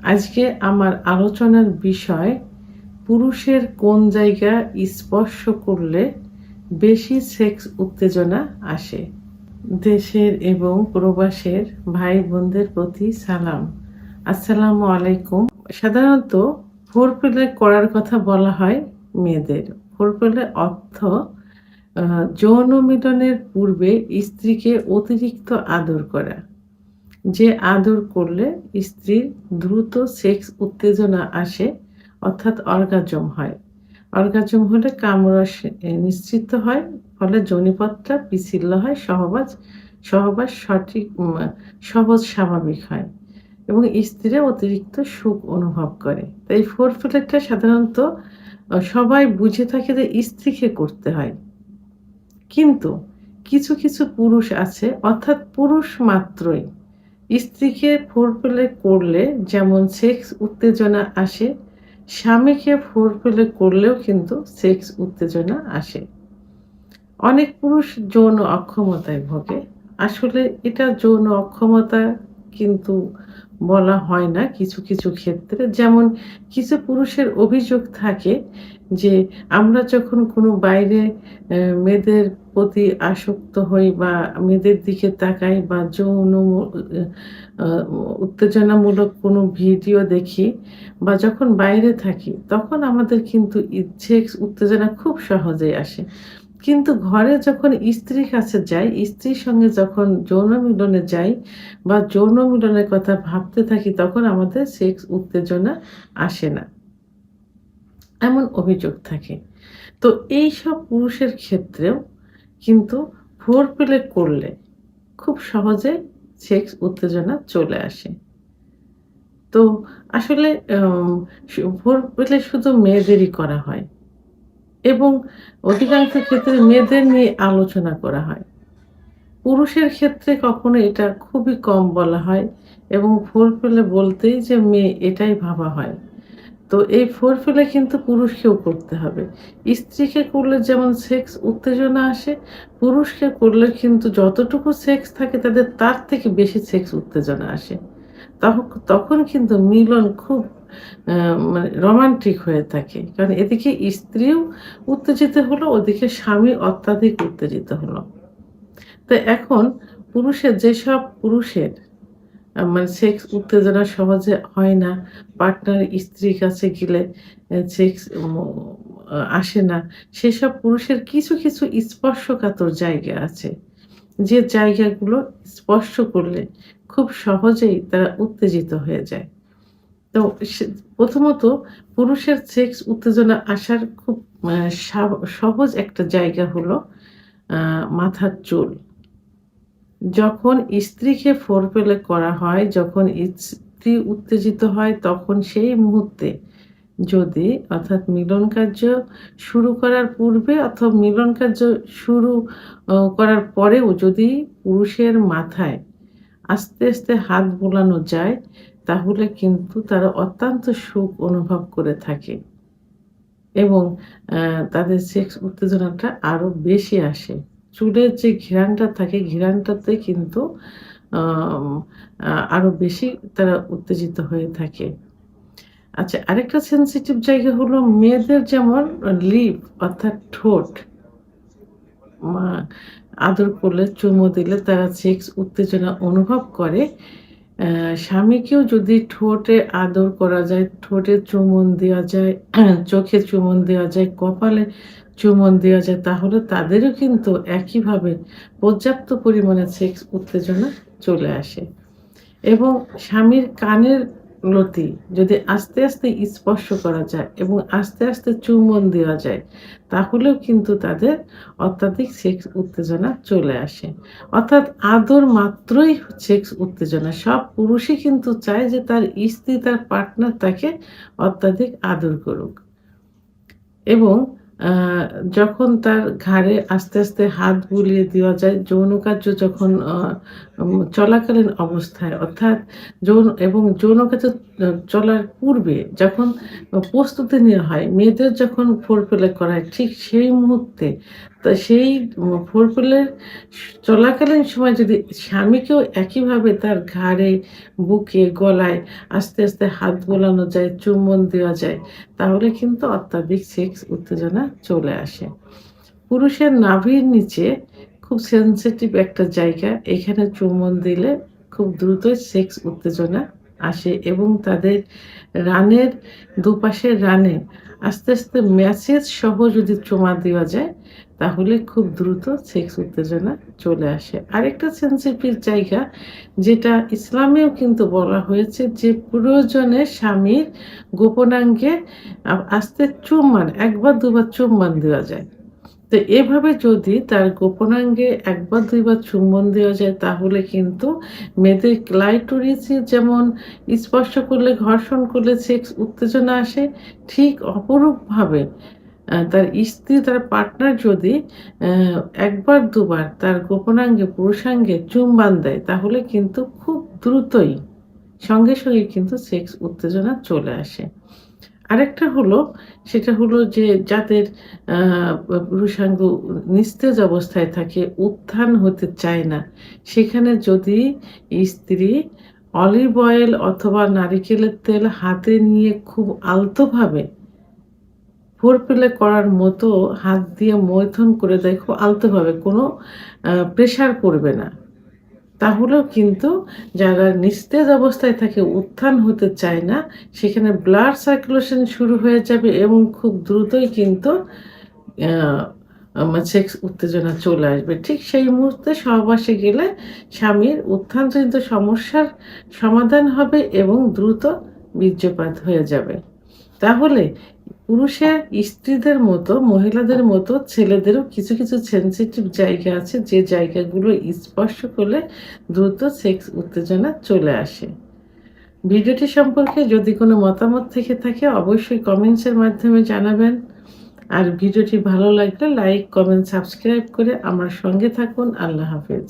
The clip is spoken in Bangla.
আজকে আমার আলোচনার বিষয় পুরুষের কোন জায়গা স্পর্শ করলে বেশি সেক্স উত্তেজনা আসে। দেশের এবং প্রবাসের ভাই বোনদের প্রতি সালাম, আসসালামু আলাইকুম। সাধারণত ফোরপ্লে করার কথা বলা হয় মেয়েদের। ফোরপ্লে অর্থ যৌন মিলনের পূর্বে স্ত্রীকে অতিরিক্ত আদর করা, যে আদর করলে স্ত্রীর দ্রুত সেক্স উত্তেজনা আসে, অর্থাৎ অর্গাজম হয়। অর্গাজম হলে কামরস নিশ্চিত হয়, ফলে যৌনিপথটা পিছিল্য হয়, সহবাস সহজ স্বাভাবিক হয় এবং স্ত্রীরা অতিরিক্ত সুখ অনুভব করে। তাই ফোরপ্লেটা সাধারণত সবাই বুঝে থাকে যে স্ত্রীকে করতে হয়, কিন্তু কিছু কিছু পুরুষ আছে, অর্থাৎ পুরুষ মাত্রই স্ত্রীকে ফোরপ্লে করলে যেমন সেক্স উত্তেজনা আসে, স্বামীকে ফোরপ্লে করলেও কিন্তু সেক্স উত্তেজনা আসে। অনেক পুরুষ যৌন অক্ষমতায় ভোগে। আসলে এটা যৌন অক্ষমতা কিন্তু বলা হয় না কিছু কিছু ক্ষেত্রে। যেমন কিছু পুরুষের অভিযোগ থাকে যে আমরা যখন কোনো বাইরে মেয়েদের প্রতি আসক্ত হই বা মেয়েদের দিকে তাকাই বা যৌন আ উত্তেজনামূলক কোনো ভিডিও দেখি বা যখন বাইরে থাকি, তখন আমাদের কিন্তু সেক্স উত্তেজনা খুব সহজেই আসে। কিন্তু ঘরে যখন স্ত্রীর কাছে যাই, স্ত্রীর সঙ্গে যখন যৌন মিলনে যাই বা যৌন মিলনের কথা ভাবতে থাকি, তখন আমাদের সেক্স উত্তেজনা আসে না। এমন অভিযোগ থাকে। তো এইসব পুরুষের ক্ষেত্রেও কিন্তু ফোরপ্লে করলে খুব সহজে সেক্স উত্তেজনা চলে আসে। তো আসলে ফোরপ্লে শুধু মেয়েদেরই করা হয় এবং অধিকাংশ ক্ষেত্রে মেয়েদের নিয়ে আলোচনা করা হয়। পুরুষের ক্ষেত্রে কখনো এটা খুবই কম বলা হয় এবং ফোরপ্লে বলতেই যে মেয়ে, এটাই ভাবা হয়। তো এই ফোরপ্লে কিন্তু পুরুষকেও করতে হবে। স্ত্রীকে করলে যেমন সেক্স উত্তেজনা আসে, পুরুষকে করলে কিন্তু যতটুকু সেক্স থাকে তাদের তার থেকে বেশি সেক্স উত্তেজনা আসে। তখন কিন্তু মিলন খুব আ মানে রোমান্টিক হয়ে থাকে। কারণ এদিকে স্ত্রীও উত্তেজিত হলো, ওদিকে স্বামী অত্যাধিক উত্তেজিত হলো। তো এখন যেসব পুরুষের মানে সেক্স উত্তেজনা সহজে হয় না, পার্টনার স্ত্রীর কাছে গেলে সেক্স আসে না, সেসব পুরুষের কিছু কিছু স্পর্শকাতর জায়গা আছে। যে জায়গাগুলো স্পর্শ করলে খুব সহজেই তারা উত্তেজিত হয়ে যায়। তো সে প্রথমত পুরুষের সেক্স উত্তেজনা আসার খুব আ সা সহজ একটা জায়গা হলো আ মাথার চুল। যখন স্ত্রীকে ফোরপ্লে করা হয়, যখন স্ত্রী উত্তেজিত হয়, তখন সেই মুহূর্তে যদি, অর্থাৎ মিলন কার্য শুরু করার পূর্বে অথবা মিলন কার্য শুরু করার পরেও যদি পুরুষের মাথায় আস্তে আস্তে হাত বোলানো যায়, তাহলে কিন্তু তারা অত্যন্ত সুখ অনুভব করে থাকে এবং তাদের সেক্স উত্তেজনাটা আরো বেশি আসে। চুলের যে ঘ্রাণটা থাকে, ঘ্রাণটাতে কিন্তু আম আরো বেশি তারা উত্তেজিত হয়ে থাকে। আচ্ছা, আরেকটা সেনসিটিভ জায়গা হলো মেয়েদের, যেমন লিপ, অর্থাৎ ঠোঁট মা আদর করলে, চুমু দিলে তারা সেক্স উত্তেজনা অনুভব করে। স্বামীকেও যদি ঠোঁটে আদর করা যায়, ঠোঁটে চুমুন দেওয়া যায়, চোখে চুমুন দেওয়া যায়, কপালে চুমুন দেওয়া যায়, তাহলে তাদেরও কিন্তু একইভাবে পর্যাপ্ত পরিমাণে সেক্স উত্তেজনা চলে আসে। এবং স্বামীর কানের লতি যদি আস্তে আস্তে স্পর্শ করা যায় এবং আস্তে আস্তে চুম্বন দেওয়া যায়, তাহলেও কিন্তু তাদের অত্যাধিক সেক্স উত্তেজনা চলে আসে। অর্থাৎ আদর মাত্রই সেক্স উত্তেজনা। সব পুরুষই কিন্তু চায় যে তার স্ত্রী, তার পার্টনার তাকে অত্যাধিক আদর করুক এবং আ যখন তার ঘাড়ে আস্তে আস্তে হাত বুলিয়ে দেওয়া যায়, যৌন কার্য যখন চলাকালীন অবস্থায়, অর্থাৎ যৌন কার্য চলার পূর্বে যখন প্রস্তুতি নেওয়া হয়, মেয়েদের যখন ফোরপ্লে করা হয়, ঠিক সেই মুহূর্তে তা সেই ফোরপ্লের চলাকালীন সময় যদি স্বামীকেও একইভাবে তার ঘাড়ে, বুকে, গলায় আস্তে, আস্তে হাত বোলানো যায়, চুম্বন দেওয়া যায়, তাহলে কিন্তু অত্যাধিক সেক্স উত্তেজনা চলে আসে। পুরুষের নাভির নিচে খুব সেনসিটিভ একটা জায়গা। এখানে চুম্বন দিলে খুব দ্রুতই সেক্স উত্তেজনা আসে এবং তাদের রানের দুপাশের রানে আস্তে, আস্তে ম্যাসেজ সহ যদি চুমা দেওয়া যায়, তাহলে খুব দ্রুত সেক্স উত্তেজনা চলে আসে। আরেকটা সেনসিটিভ জায়গা যেটা ইসলামেও কিন্তু বলা হয়েছে যে প্রয়োজনে স্বামীর গোপনাঙ্গে আস্তে চুম্বন ১ বার ২ বার চুম্বন দেওয়া যায়। তো এভাবে যদি তার গোপনাঙ্গে ১ বার ২ বার চুম্বন দেওয়া যায়, তাহলে কিন্তু মেয়েদের ক্লাইটোরিসে যেমন স্পর্শ করলে, ঘর্ষণ করলে সেক্স উত্তেজনা আসে, ঠিক অপরূপভাবে তার স্ত্রী, তার পার্টনার যদি ১ বার ২ বার তার গোপনাঙ্গে, পুরুষাঙ্গে চুম্বন দেয়, তাহলে কিন্তু খুব দ্রুতই সঙ্গে, সঙ্গে কিন্তু সেক্স উত্তেজনা চলে আসে। আরেকটা হলো, সেটা হলো যে যাদের আ পুরুষাঙ্গ নিস্তেজ অবস্থায় থাকে, উত্থান হতে চায় না, সেখানে যদি স্ত্রী অলিভ অয়েল অথবা নারিকেলের তেল হাতে নিয়ে খুব আলতোভাবে ফোরপ্লে করার মতো হাত দিয়ে মৈথুন করে দেয় খুব আলতোভাবে, কোনো প্রেশার পড়বে না। তাহলেও কিন্তু যারা নিস্তেজ অবস্থায় থাকে, উত্থান হতে চায় না, সেখানে ব্লাড সার্কুলেশন শুরু হয়ে যাবে এবং খুব দ্রুতই কিন্তু সেক্স উত্তেজনা চলে আসবে। ঠিক সেই মুহূর্তে সহবাসে গেলে স্বামীর উত্থানজনিত সমস্যার সমাধান হবে এবং দ্রুত বীর্যপাত হয়ে যাবে। তাহলে পুরুষের স্ত্রীদের মতো, মহিলাদের মতো ছেলেদেরও কিছু, কিছু সেনসিটিভ জায়গা আছে যে জায়গাগুলো স্পর্শ করলে দ্রুত সেক্স উত্তেজনা চলে আসে। ভিডিওটি সম্পর্কে যদি কোনো মতামত থেকে থাকে অবশ্যই কমেন্টসের মাধ্যমে জানাবেন। আর ভিডিওটি ভালো লাগলে লাইক, কমেন্ট, সাবস্ক্রাইব করে আমার সঙ্গে থাকুন। আল্লাহ হাফেজ।